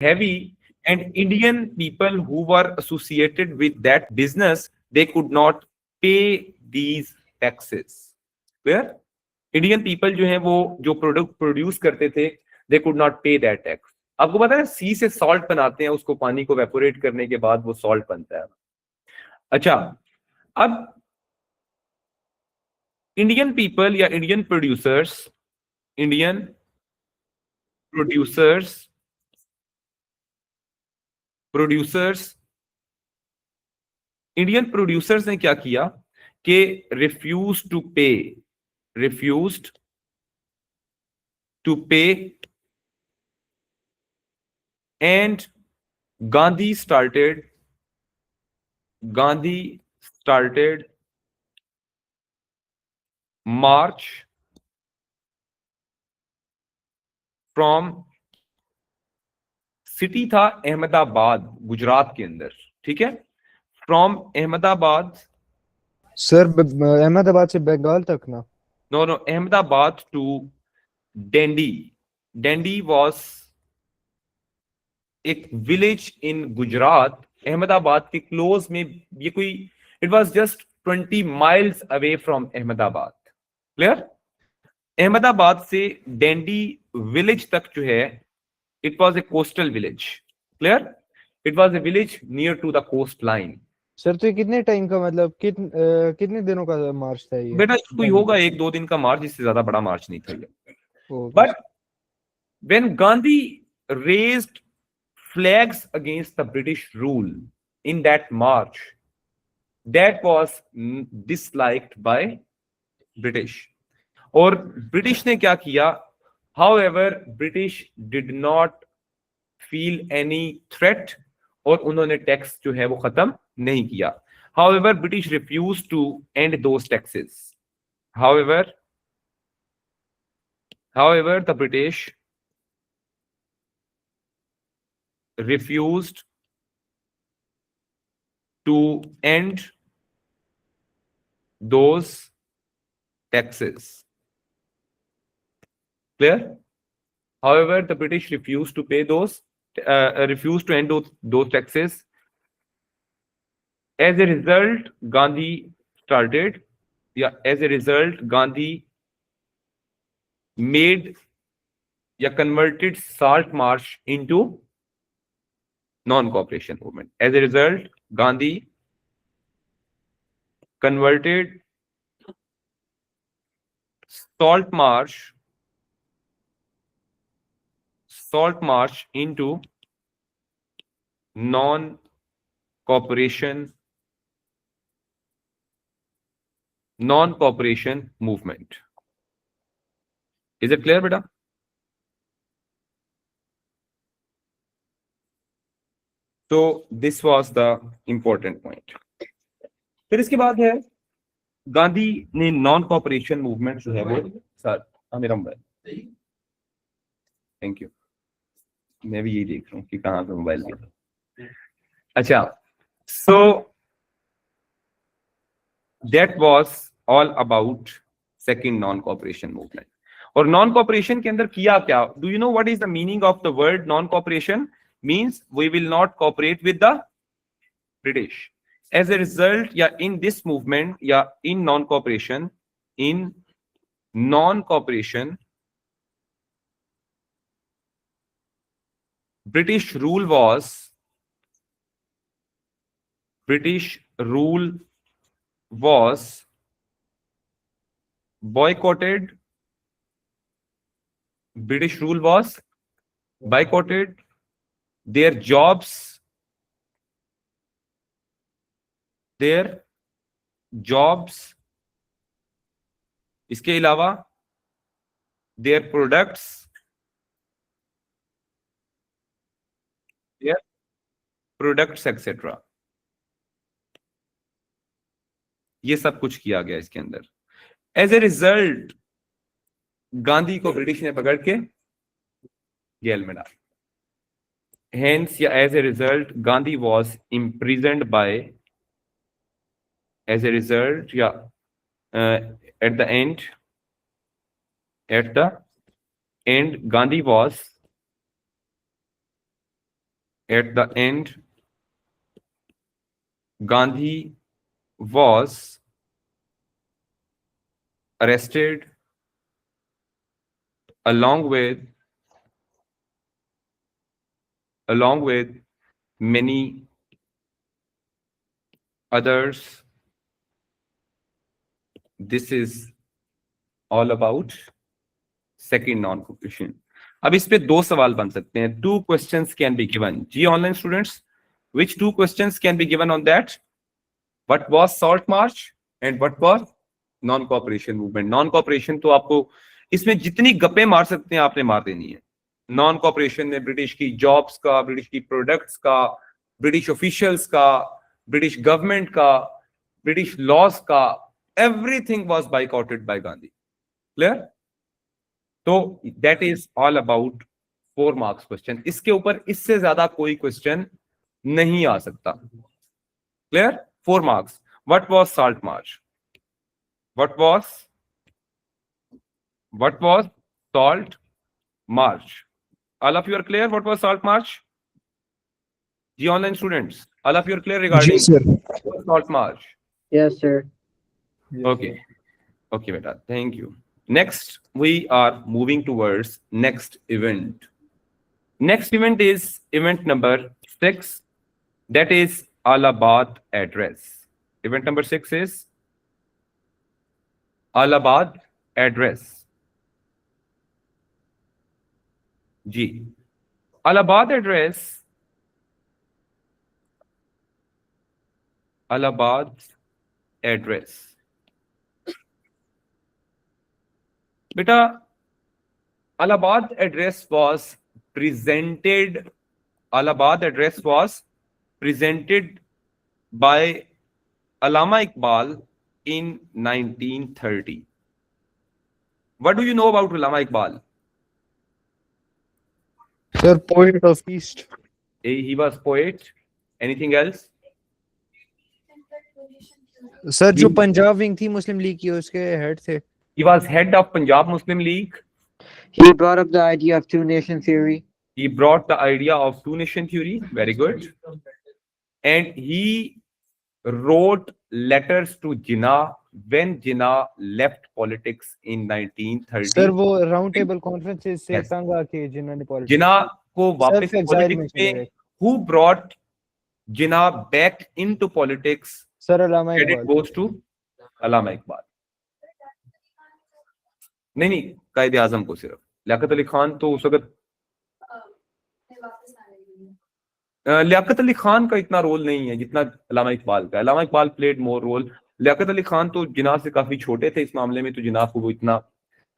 heavy, and Indian people who were associated with that business, they could not pay these taxes. Clear? Indian people जो है वो जो product produce करते थे, they could not पे that tax. आपको पता है सी से सॉल्ट बनाते हैं, उसको पानी को वेपोरेट करने के बाद वो सॉल्ट बनता है. अच्छा, अब इंडियन पीपल या Indian producers producers Indian producers ने क्या किया कि रिफ्यूज्ड टू पे and Gandhi started March from, city था अहमदाबाद गुजरात के अंदर, ठीक है, फ्रॉम अहमदाबाद. सर अहमदाबाद से बंगाल तक ना? No Ahmedabad to Dandi. Dandi was एक विलेज इन गुजरात. अहमदाबाद के क्लोज में ये कोई, it was just 20 miles away from Ahmedabad. Clear? Ahmedabad से डेंडी विलेज तक जो है, it was a coastal village. Clear? It was a village near to the coast line. Sir तो कितने टाइम का, मतलब कितने दिनों का मार्च था ये? बेटा कोई होगा 1-2 दिन का मार्च, इससे ज्यादा बड़ा मार्च नहीं था ये. But when Gandhi raised flags against the British rule in that March, that was disliked by British. और ब्रिटिश ने क्या किया? However British did not feel any threat, और उन्होंने टैक्स जो है वो खत्म नहीं किया. However, British refused to end those taxes. However, the British refused to end those taxes. Clear? However, the British refused to pay refused to end those taxes. As a result, Gandhi made converted Salt March into non-cooperation movement. As a result, Gandhi converted Salt March into non-cooperation movement. Is it clear, beta? So this was the important point. फिर इसके बाद है गांधी ने non cooperation movement जो है वो, sir मेरा mobile, thank you, मैं भी यही देख रहा हूँ कि कहाँ पे मोबाइल गया. अच्छा, so that was all about second non cooperation movement. और नॉन कॉपरेशन के अंदर किया क्या? Do you know what is the meaning of the word non cooperation? Means we will not cooperate with the British. As a result, in this movement, in non-cooperation, British rule was boycotted. British rule was boycotted. Their jobs, इसके अलावा their products, etc. ये सब कुछ किया गया इसके अंदर. As a result Gandhi को ब्रिटिश ने पकड़ के जेल में डाला. Hence, as a result, Gandhi was imprisoned by. As a result, at the end, Gandhi was At the end, Gandhi was arrested along with many others. This is all about second non-cooperation. अब इस पे दो सवाल बन सकते हैं. Two questions can be given. जी online students, which two questions can be given on that? What was Salt March and what was non-cooperation movement? Non-cooperation तो आपको इसमें जितनी गप्पे मार सकते हैं आपने मार देनी है. नॉन कॉपरेशन में ब्रिटिश की जॉब्स का, ब्रिटिश की प्रोडक्ट्स का, ब्रिटिश ऑफिशियल्स का, ब्रिटिश गवर्नमेंट का, ब्रिटिश लॉज का, everything was boycotted by Gandhi. Clear? तो that is all about 4 marks question. इसके ऊपर इससे ज्यादा कोई क्वेश्चन नहीं आ सकता. Clear? 4 marks. What was salt march? What was salt march? All of you are clear what was Salt March? The online students, all of you are clear regarding Salt March? Yes, sir. Okay. Okay, beta. Thank you. Next, we are moving towards next event. Next event is event number 6. That is Allahabad Address. Event number 6 is Allahabad Address. जी, Allahabad Address. Allahabad Address. Beta, Allahabad Address was presented. Allahabad Address was presented by Allama Iqbal in 1930. What do you know about Allama Iqbal? Sir, poet of East. He was poet. Anything else? Sir जो Punjab wing थी मुस्लिम league की उसके head थे. He was head of Punjab Muslim League. He brought up the idea of two-nation theory. He brought the idea of two-nation theory. Very good. And he wrote letters to Jinnah when Jinnah left politics in 1930. Sir वो round table conferences से Yes. तंग आके जिन्होंने politics Jinnah को वापस Self-exile politics में चले में गए. who brought Jinnah back into politics? Sir Allama Credit Iqbal. goes to Allama Iqbal. नहीं, कायदे आजम को सिर्फ. लियाकत अली खान तो उस वक्त लियाकत अली खान का इतना रोल नहीं है जितना अल्लामा इकबाल का. Allama Iqbal played more role. Liaquat Ali Khan तो जिन्ना से काफी छोटे थे इस मामले में, तो जिन्ना को वो इतना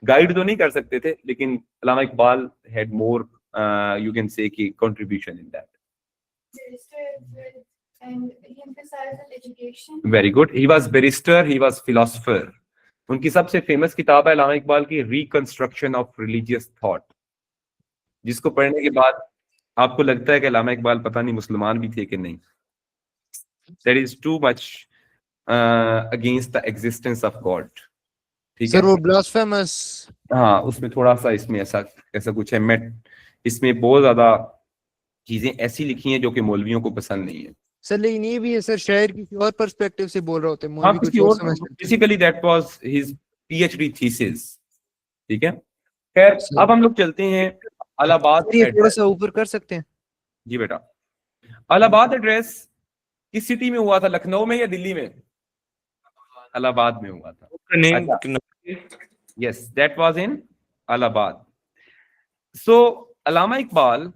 गाइड तो नहीं कर सकते थे, लेकिन Allama Iqbal had more you can say key contribution in that. Very good. He was barrister, he was philosopher. उनकी सबसे फेमस किताब है अल्लामा इकबाल की रिकंस्ट्रक्शन ऑफ रिलीजियस थॉट, जिसको पढ़ने के बाद आपको लगता है कि अल्लामा इकबाल पता नहीं मुसलमान भी थे कि नहीं. That is too much against the existence of God. ठीक है सर वो ब्लास्फेमस. हाँ, उसमें थोड़ा सा इसमें ऐसा कुछ है. मैं इसमें बहुत ज्यादा चीजें ऐसी लिखी हैं जो कि मौलवियों को पसंद नहीं है. सर लेकिन ये भी है सर शायर किसी और पर्सपेक्टिव से बोल रहे होते हैं, हाँ, मौलवी किसी कुछ और और समझते हैं. Basically that was his PhD thesis. ठीक है. खैर, अब हम लोग चलते हैं इलाहाबाद ये थोड़ा एड्रेस. सा ऊपर कर सकते हैं. जी बेटा, इलाहाबाद एड्रेस किस सिटी में हुआ था? लखनऊ में या दिल्ली में? इलाहाबाद में हुआ था. Yes, that was in Allahabad. So Allama Iqbal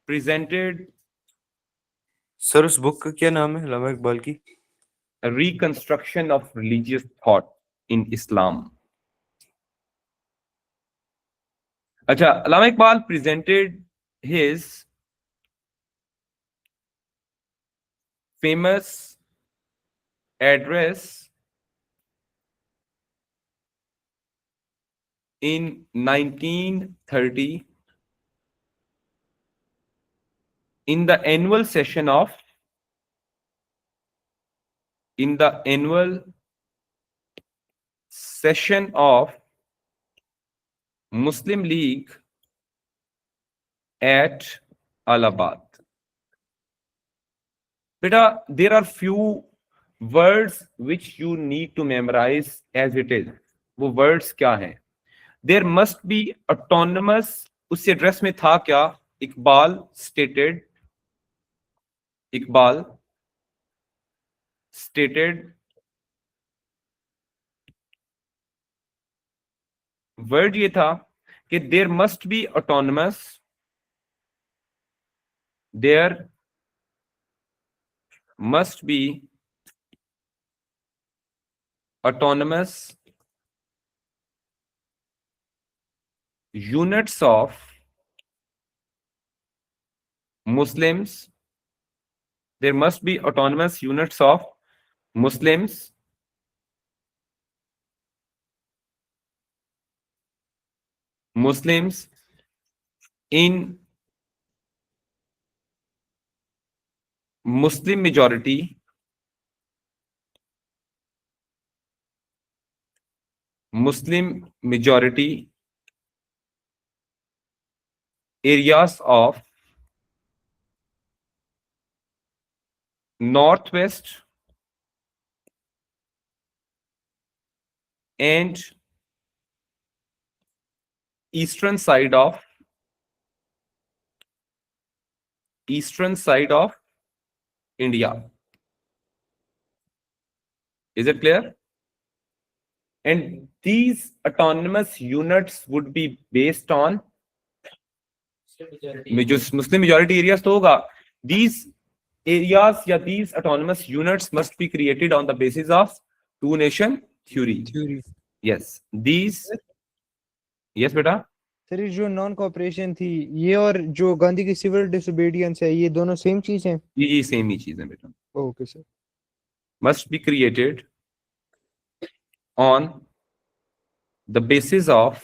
presented sir उस बुक का क्या नाम है अल्लामा इकबाल की? Reconstruction of religious thought in Islam. अच्छा, Allama Iqbal presented his famous address in 1930 in the annual session of Muslim League at Allahabad. Beta, there are few words which you need to memorize as it is. वो words क्या हैं? There must be autonomous. उस address में था क्या? Iqbal stated word ये था कि there must be autonomous, there must be autonomous units of Muslims. There must be autonomous units of Muslims in Muslim majority areas of northwest and eastern side of India. Is it clear? And these autonomous units would be based on Muslim majority areas तो होगा. These areas या these autonomous units must be created on the basis of two nation theory. Yes, these. Yes बेटा. Sir ये जो non cooperation थी ये और जो गांधी की सिविल डिसोबीडियंस है ये दोनों सेम चीज हैं? ये सेम ही चीज है बेटा. Okay sir. Must be created on the basis of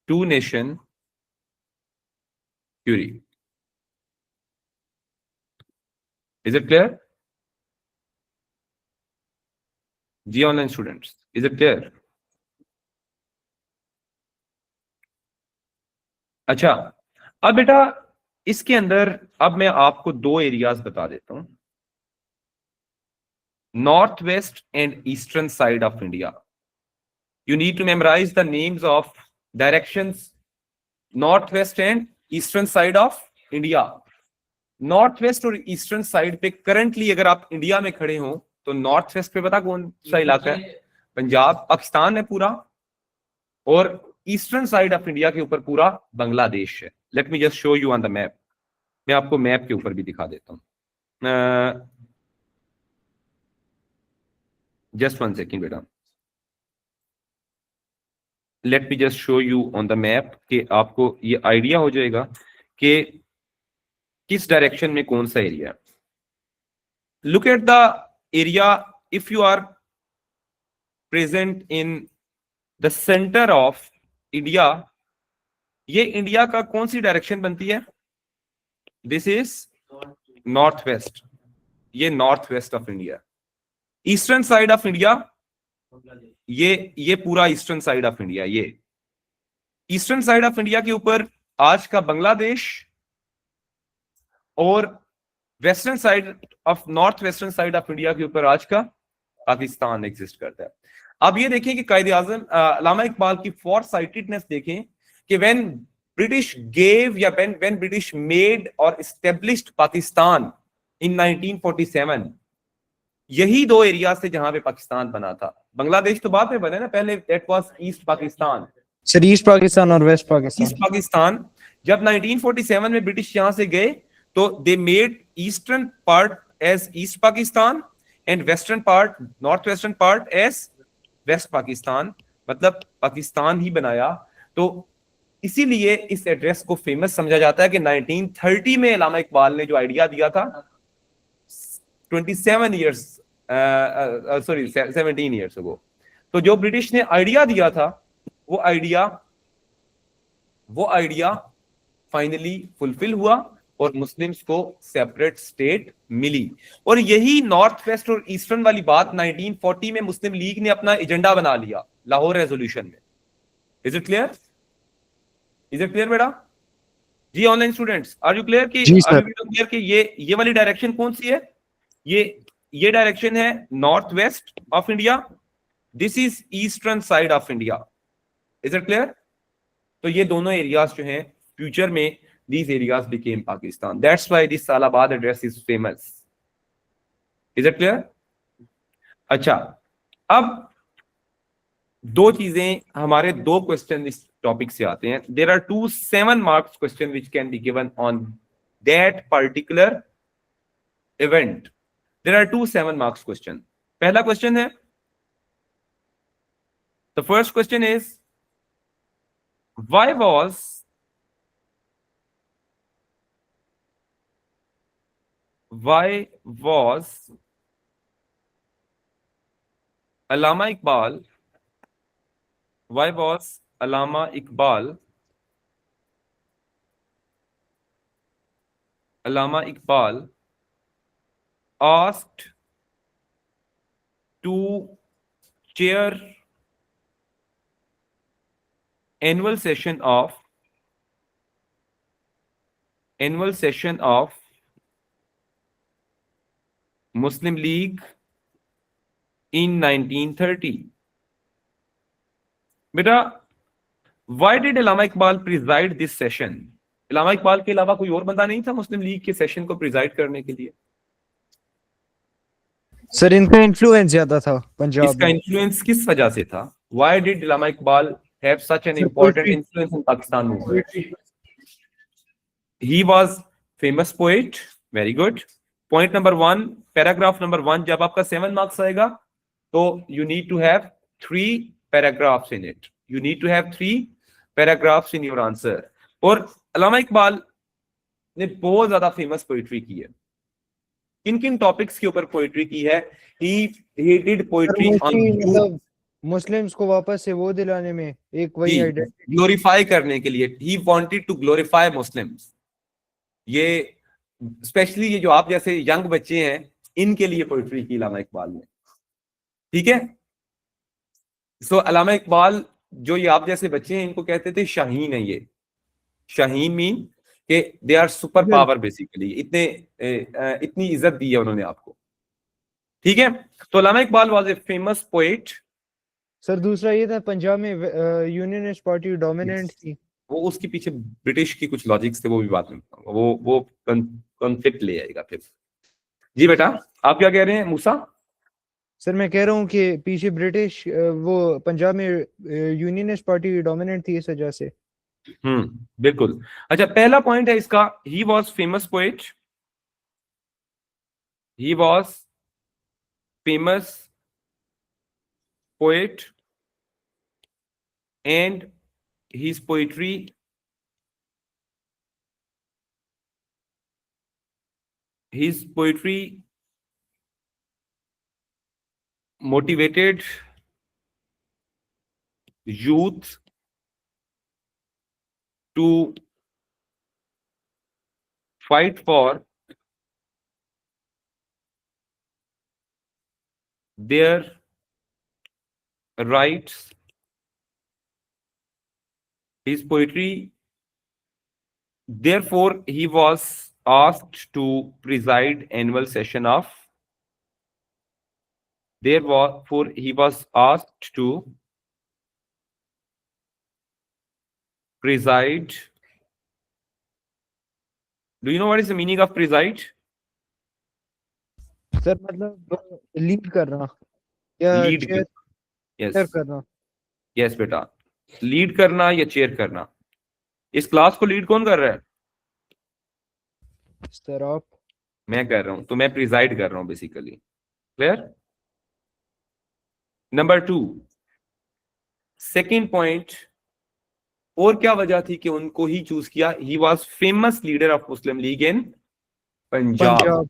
two nation theory. Is it clear? जी online students, is it clear? अच्छा, अब बेटा इसके अंदर अब मैं आपको दो एरियाज बता देता हूं, north west and eastern side of India. You need to memorise the names of directions north west and eastern side of India. North west और ईस्टर्न साइड पे करंटली अगर आप इंडिया में खड़े हो तो नॉर्थ वेस्ट पे पता कौन सा इलाका है? पंजाब, पाकिस्तान है पूरा, और ईस्टर्न साइड ऑफ इंडिया के ऊपर पूरा बांग्लादेश है. Let me just show you on the map. मैं आपको मैप के ऊपर भी दिखा देता हूं. जस्ट वन सेकेंड बेटा, let me just show you on the map कि आपको ये आइडिया हो जाएगा कि किस डायरेक्शन में कौन सा एरिया है. Look at the area if you are present in the center of India. ये इंडिया का कौन सी डायरेक्शन बनती है? This is north west. ये north west of India. Eastern side of India ये पूरा ईस्टर्न साइड ऑफ इंडिया. ये ईस्टर्न साइड ऑफ इंडिया के ऊपर आज का बांग्लादेश और western side of north western side of India के ऊपर आज का पाकिस्तान एग्जिस्ट करता है. अब ये देखें कि कायदे आजम अल्लामा इकबाल की फॉर साइटेडनेस देखें कि व्हेन ब्रिटिश गेव या व्हेन ब्रिटिश मेड और एस्टेब्लिश्ड पाकिस्तान इन 1947, यही दो एरिया से जहां पे पाकिस्तान बना था. बांग्लादेश तो बाद में बने ना, पहले that was east Pakistan. Sir east Pakistan और वेस्ट पाकिस्तान. ईस्ट पाकिस्तान जब 1947 में ब्रिटिश यहां से गए तो they made eastern part as east Pakistan and western part, north western part as west Pakistan, मतलब पाकिस्तान ही बनाया. तो इसीलिए इस एड्रेस को फेमस समझा जाता है कि 1930 में अल्लामा इकबाल ने जो आइडिया दिया था 17 इयर्स अगो, तो जो ब्रिटिश ने आइडिया दिया था वो आइडिया फाइनली फुलफिल हुआ और मुस्लिम्स को सेपरेट स्टेट मिली। और यही नॉर्थ वेस्ट और ईस्टर्न वाली बात 1940 में मुस्लिम लीग ने अपना एजेंडा बना लिया लाहौर रेजोल्यूशन में। Is it clear? Is it clear बेटा? जी online students, are you clear कि जी, आर सर। यू क्लियर कि ये वाली डायरेक्शन कौन सी है? ये डायरेक्शन है north west of India, this is eastern side of India. Is it clear? तो ये दोनों एरियाज जो हैं फ्यूचर में these areas became Pakistan. That's why this Allahabad address is famous. Is it clear? अच्छा, अब दो चीजें, हमारे दो क्वेश्चन इस टॉपिक से आते हैं। There are 2 7 marks question which can be given on that particular event. There are 2 7 marks question. पहला क्वेश्चन है, the first question is, why was Allama Iqbal asked to chair annual session of Muslim League in 1930? बेटा, why did Allama Iqbal preside this session? Allama Iqbal के अलावा कोई और बंदा नहीं था मुस्लिम लीग के सेशन को प्रिजाइड करने के लिए? सर इनका इन्फ्लुएंस ज्यादा था पंजाब इसका में। इन्फ्लुएंस किस वजह से था? Why did Allama Iqbal have such an Sir, important poetry. influence in Pakistan movement? He was famous poet. Very good. Point number 1, paragraph number 1, जब आपका 7 मार्क्स आएगा तो you need to have 3 paragraphs in it. You need to have 3 paragraphs in your answer. और अल्लामा इकबाल ने बहुत ज्यादा famous poetry की है। किन किन टॉपिक्स के ऊपर पोइट्री की है? he did poetry on मतलब मुस्लिम्स को वापस से वो दिलाने में, एक वही आइडेंटिटी ग्लोरीफाई करने के लिए। he wanted to glorify Muslims. ये स्पेशली ये जो आप जैसे यंग बच्चे हैं, इनके लिए पोइट्री की अल्लामा इकबाल ने। ठीक है? सो अल्लामा इकबाल, जो ये आप जैसे बच्चे हैं, इनको कहते थे शाहीन है। ये शाहीन मीन के they are super power basically. इतनी इज्जत दी है उन्होंने आपको। ठीक है? तो Allama Iqbal was a famous poet. Sir दूसरा ये था पंजाब में यूनियनिस्ट पार्टी डोमिनेंट थी। वो उसके पीछे ब्रिटिश की कुछ लॉजिक्स थे, वो भी बात में बताऊंगा। वो कॉन्फ्लिक्ट ले आएगा फिर। जी बेटा, आप क्या कह रहे हैं मूसा? सर मैं कह रहा हूँ कि पीछे ब्रिटिश वो पंजाब में यूनियनिस्ट पार्टी डोमिनेंट थी इस वजह से। बिल्कुल। अच्छा, पहला पॉइंट है इसका, he was famous poet. He was famous poet and his poetry motivated youth to fight for their rights. His poetry, therefore, he was asked to preside annual session of. Therefore, he was asked to preside. Do you know what is the meaning of preside? Sir मतलब lead करना या lead chair yes करना। Yes बेटा, lead करना या chair करना। इस class को लीड कौन कर रहा है? सर आप। मैं कर रहा हूं, तो मैं प्रिजाइड कर रहा हूं basically. Clear? Number 2, second point, और क्या वजह थी कि उनको ही चूज किया? He was famous leader of Muslim League in Punjab.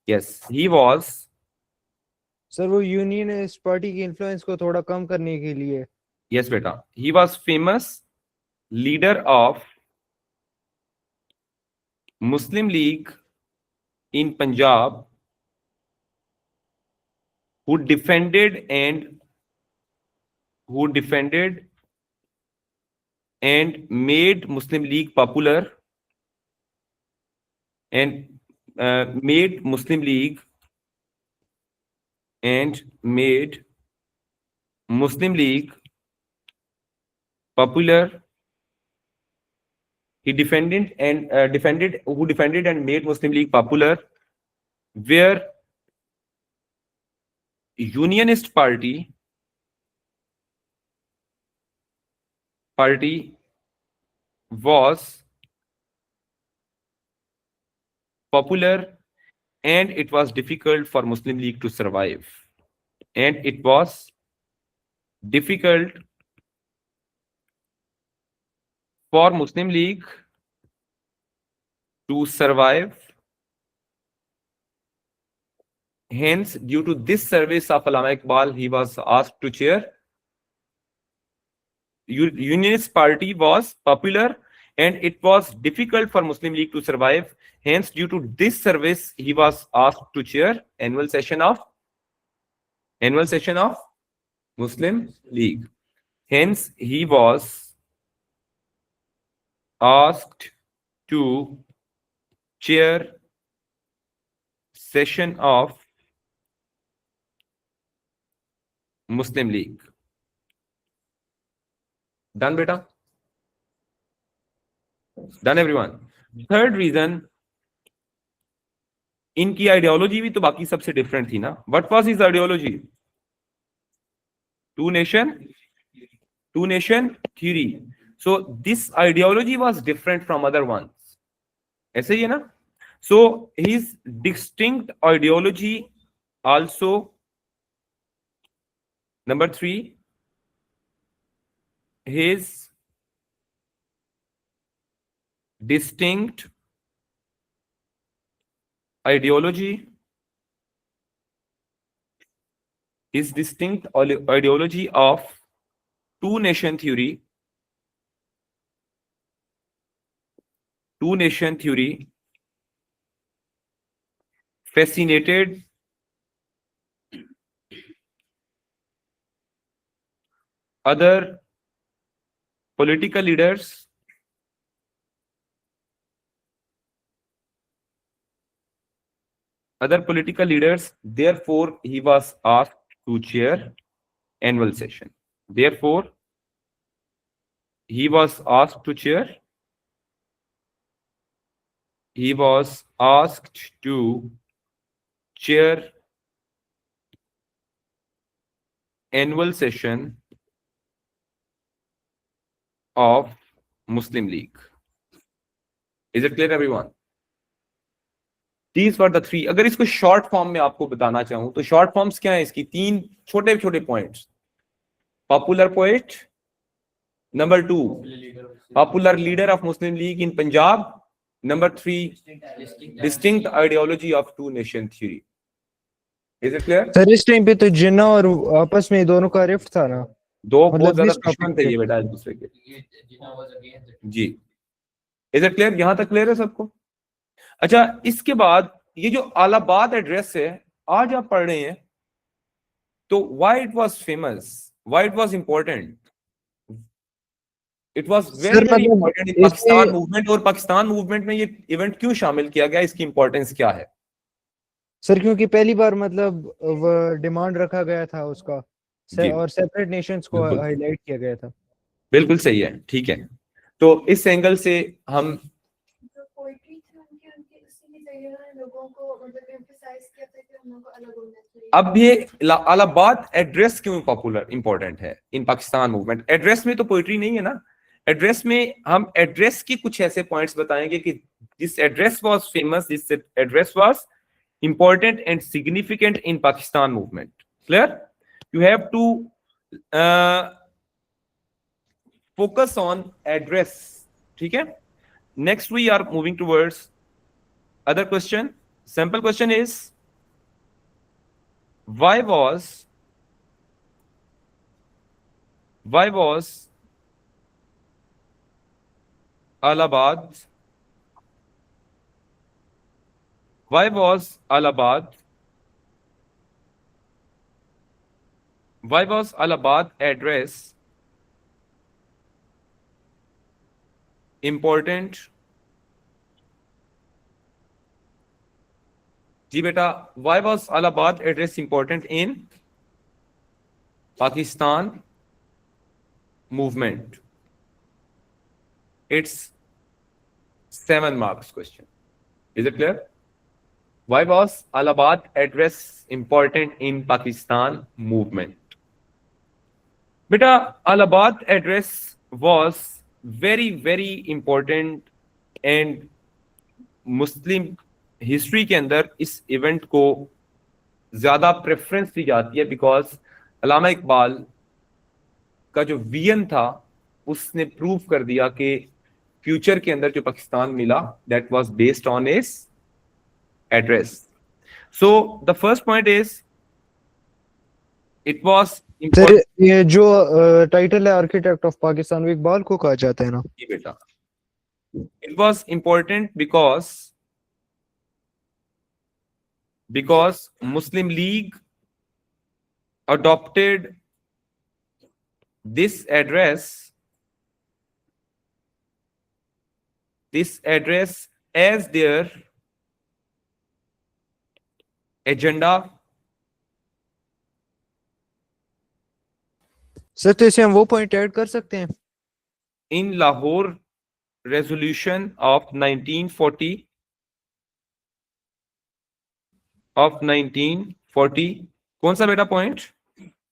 Yes, he was. Sir वो यूनियनिस्ट पार्टी की इन्फ्लुएंस को थोड़ा कम करने के लिए। यस बेटा, he was famous leader of Muslim League in Punjab who defended and made Muslim League popular and made Muslim League and made Muslim League popular. He defended and made Muslim League popular, where Unionist party was popular, and it was difficult for Muslim League to survive. And it was difficult for Muslim League to survive. Hence, due to this service of Allama Iqbal, he was asked to chair. Unionist party was popular, and it was difficult for Muslim League to survive. Hence, due to this service, he was asked to chair annual session of Muslim League. Hence, he was asked to chair session of Muslim League. Done, beta? Done, everyone? Third reason, इनकी ideology भी तो बाकी सबसे different थी ना. What was his ideology? Two nation theory. So this ideology was different from other ones. ऐसे ही है ना? So his distinct ideology also. Number 3, his distinct ideology of two nation theory fascinated other political leaders therefore he was asked to chair annual session. Therefore he was asked to chair annual session of Muslim League. Is it clear, everyone? These were the 3. अगर इसको short form में आपको बताना चाहूं तो short forms क्या है इसकी? 3 छोटे छोटे points. Popular poet, number 2 popular leader of Muslim League in Punjab, number 3 distinct ideology of two nation theory. Is it clear? Sir इस टाइम पे तो जिन्ना और आपस में दोनों का रिफ्ट था ना, दो बहुत ज्यादा this दुश्मन topic थे ये बेटा एक दूसरे के. जी, इज इट क्लियर? यहां तक क्लियर है सबको? अच्छा, इसके बाद ये जो अलाहाबाद एड्रेस है आज आप पढ़ रहे हैं, तो why it was famous, why it was important? It was very very important in Pakistan movement. और पाकिस्तान मूवमेंट में ये इवेंट क्यों शामिल किया गया, इसकी इंपॉर्टेंस क्या है? सर क्योंकि पहली बार मतलब वो डिमांड रखा गया था उसका और सेपरेट नेशंस को हाईलाइट किया गया था. बिल्कुल सही है, ठीक है. तो इस एंगल से हम अब ये अलाहाबाद एड्रेस क्यों पॉपुलर इंपॉर्टेंट है इन पाकिस्तान मूवमेंट? एड्रेस में तो पोइट्री नहीं है ना. एड्रेस में हम एड्रेस के कुछ ऐसे पॉइंट्स बताएंगे कि this address was famous, this address was important and significant in Pakistan movement. Clear? You have to focus on address. ठीक है? Next we are moving towards other question. Simple question is, why was Allahabad Why was Allahabad address important? जी बेटा, why was Allahabad address important in Pakistan movement? It's 7 marks question. Is it clear? Why was Allahabad address important in Pakistan movement? Beta, Allahabad address was very, very important and Muslim history के अंदर इस event को ज्यादा preference दी जाती है because अल्लामा इकबाल का जो vision था उसने प्रूव कर दिया कि फ्यूचर के अंदर जो पाकिस्तान मिला that was based on his address. So the first point is it was sir ये जो टाइटल है आर्किटेक्ट ऑफ पाकिस्तान वो इकबाल को कहा जाता है ना? जी बेटा, it was important because Muslim League adopted this address as their agenda. Sir तो इसे हम वो पॉइंट ऐड कर सकते हैं In Lahore resolution of 1940 कौन सा बेटा पॉइंट?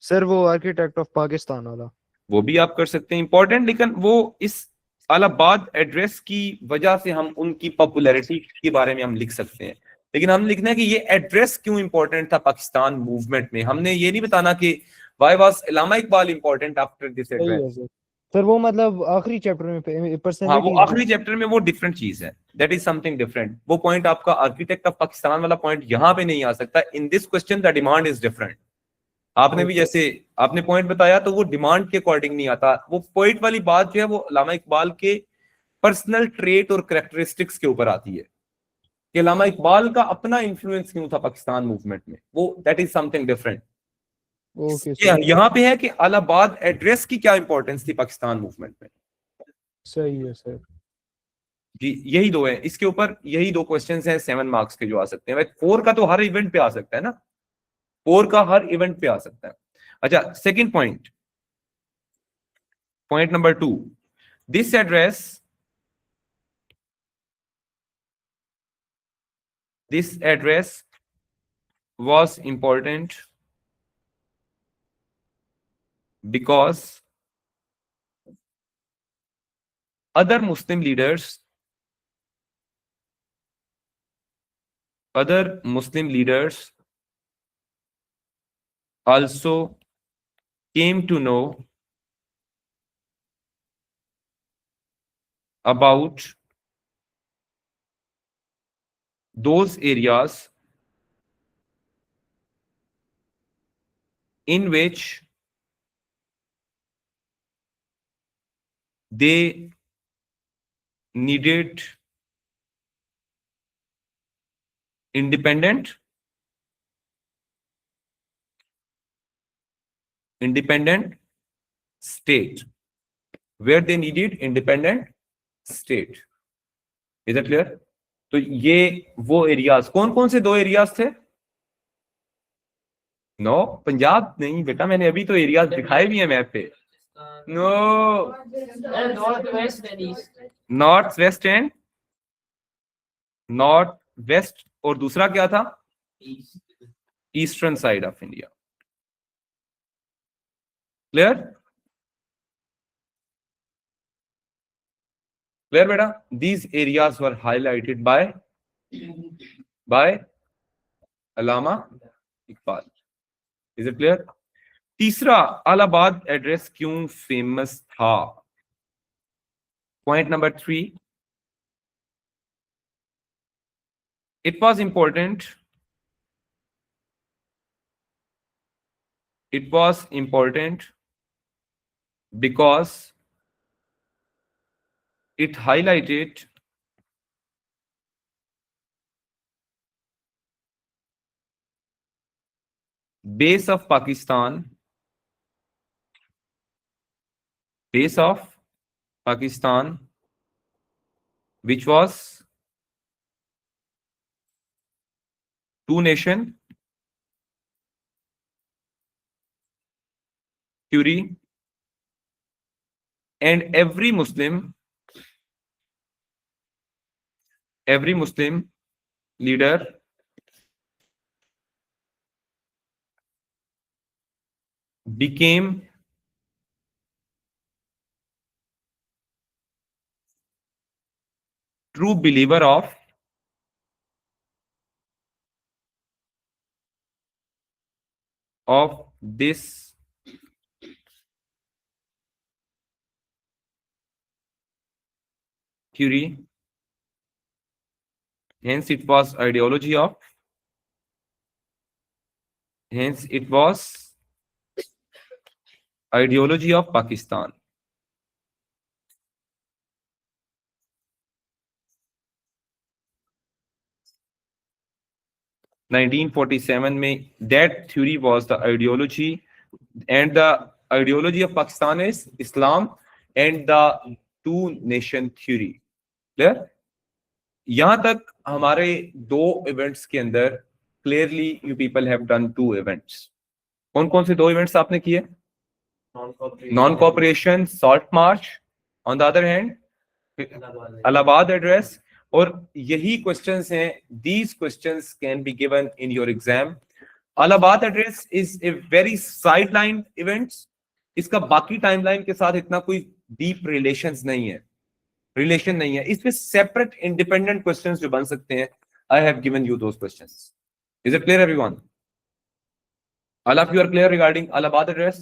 सर वो आर्किटेक्ट ऑफ पाकिस्तान वाला. वो भी आप कर सकते हैं इंपॉर्टेंट, लेकिन वो इस अलाहाबाद एड्रेस की वजह से हम उनकी पॉपुलैरिटी के बारे में हम लिख सकते हैं, लेकिन हम लिखना है कि ये एड्रेस क्यों इंपॉर्टेंट था पाकिस्तान मूवमेंट में. हमने ये नहीं बताना कि why was Allama Iqbal important after this address. Sir वो मतलब आखिरी चैप्टर में हाँ, पर्सनालिटी वो आखिरी चैप्टर में वो डिफरेंट चीज है, दैट इज समथिंग डिफरेंट. वो पॉइंट आपका आर्किटेक्ट ऑफ पाकिस्तान वाला पॉइंट यहाँ पे नहीं आ सकता. In this question the demand is different. आपने भी जैसे आपने पॉइंट बताया तो वो डिमांड के अकॉर्डिंग नहीं आता. वो पॉइंट वाली बात जो है वो अल्लामा इकबाल के पर्सनल ट्रेट और कैरेक्टरिस्टिक्स के ऊपर आती है कि अल्लामा इकबाल का अपना इन्फ्लुएंस क्यों था पाकिस्तान मूवमेंट में. वो दैट इज समथिंग डिफरेंट. यहाँ पे है कि अलाहाबाद एड्रेस की क्या इंपॉर्टेंस थी पाकिस्तान मूवमेंट में. सही है सर जी, यही दो है इसके ऊपर, यही दो क्वेश्चंस हैं 7 मार्क्स के जो आ सकते हैं. 4 का तो हर इवेंट पे आ सकता है ना, 4 का हर इवेंट पे आ सकता है. अच्छा, second point number 2, this address was important because other Muslim leaders also came to know about those areas in which they needed independent state, where they needed independent state. Is that clear? तो ये वो areas कौन कौन से 2 areas थे? No, Punjab नहीं बेटा, मैंने अभी तो एरियाज दिखाए भी हैं मैप पे. नो, नॉर्थ वेस्ट और दूसरा क्या था? Eastern side of India. Clear बेटा? These areas were highlighted by Allama Iqbal. Is it clear? तीसरा, अलाहाबाद एड्रेस क्यों फेमस था? Point number 3, it was important because it highlighted base of Pakistan which was two nation theory, and every Muslim leader became true believer of this theory. Hence it was ideology of Pakistan. (1947) में that theory was the ideology, and the ideology of Pakistan is Islam and the two nation theory. Clear? यहां तक हमारे दो events के अंदर clearly you people have done two events. कौन कौन से दो इवेंट्स आपने किए? Non cooperation salt march, on the other hand Allahabad address. और यही क्वेश्चंस हैं, these questions can be given in your exam. Allahabad address is a very side line events. इसका बाकी टाइमलाइन के साथ इतना कोई डीप रिलेशन नहीं है. इसमें सेपरेट इंडिपेंडेंट क्वेश्चंस जो बन सकते हैं, I have given you those questions. Is it clear everyone? All of you are clear regarding Allahabad address?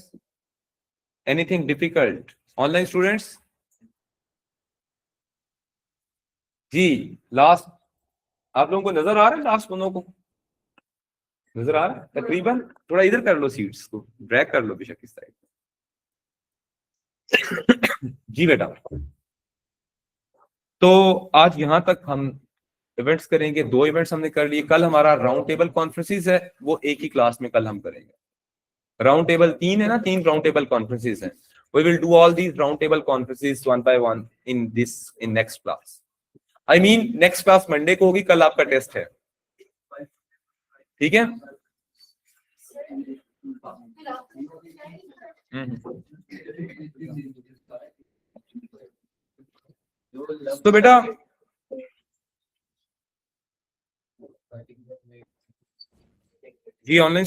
Anything difficult? Online students? Ji last आप लोगों को नजर आ रहा है? लास्ट दोनों को नजर आ रहा है तकरीबन? थोड़ा इधर कर लो, सीट्स को ड्रैग कर लो बेशक इस साइड. जी बेटा, तो आज यहां तक हम इवेंट्स करेंगे. दो इवेंट्स हमने कर लिए. कल हमारा राउंड टेबल कॉन्फ्रेंसेस है, वो एक ही क्लास में कल हम करेंगे. राउंड टेबल 3 है ना, 3 राउंड टेबल कॉन्फ्रेंसेस हैं. We will do all these round table conferences one by one in next class. I mean next class Monday को होगी. कल आपका टेस्ट है, ठीक है? तो बेटा जी ऑनलाइन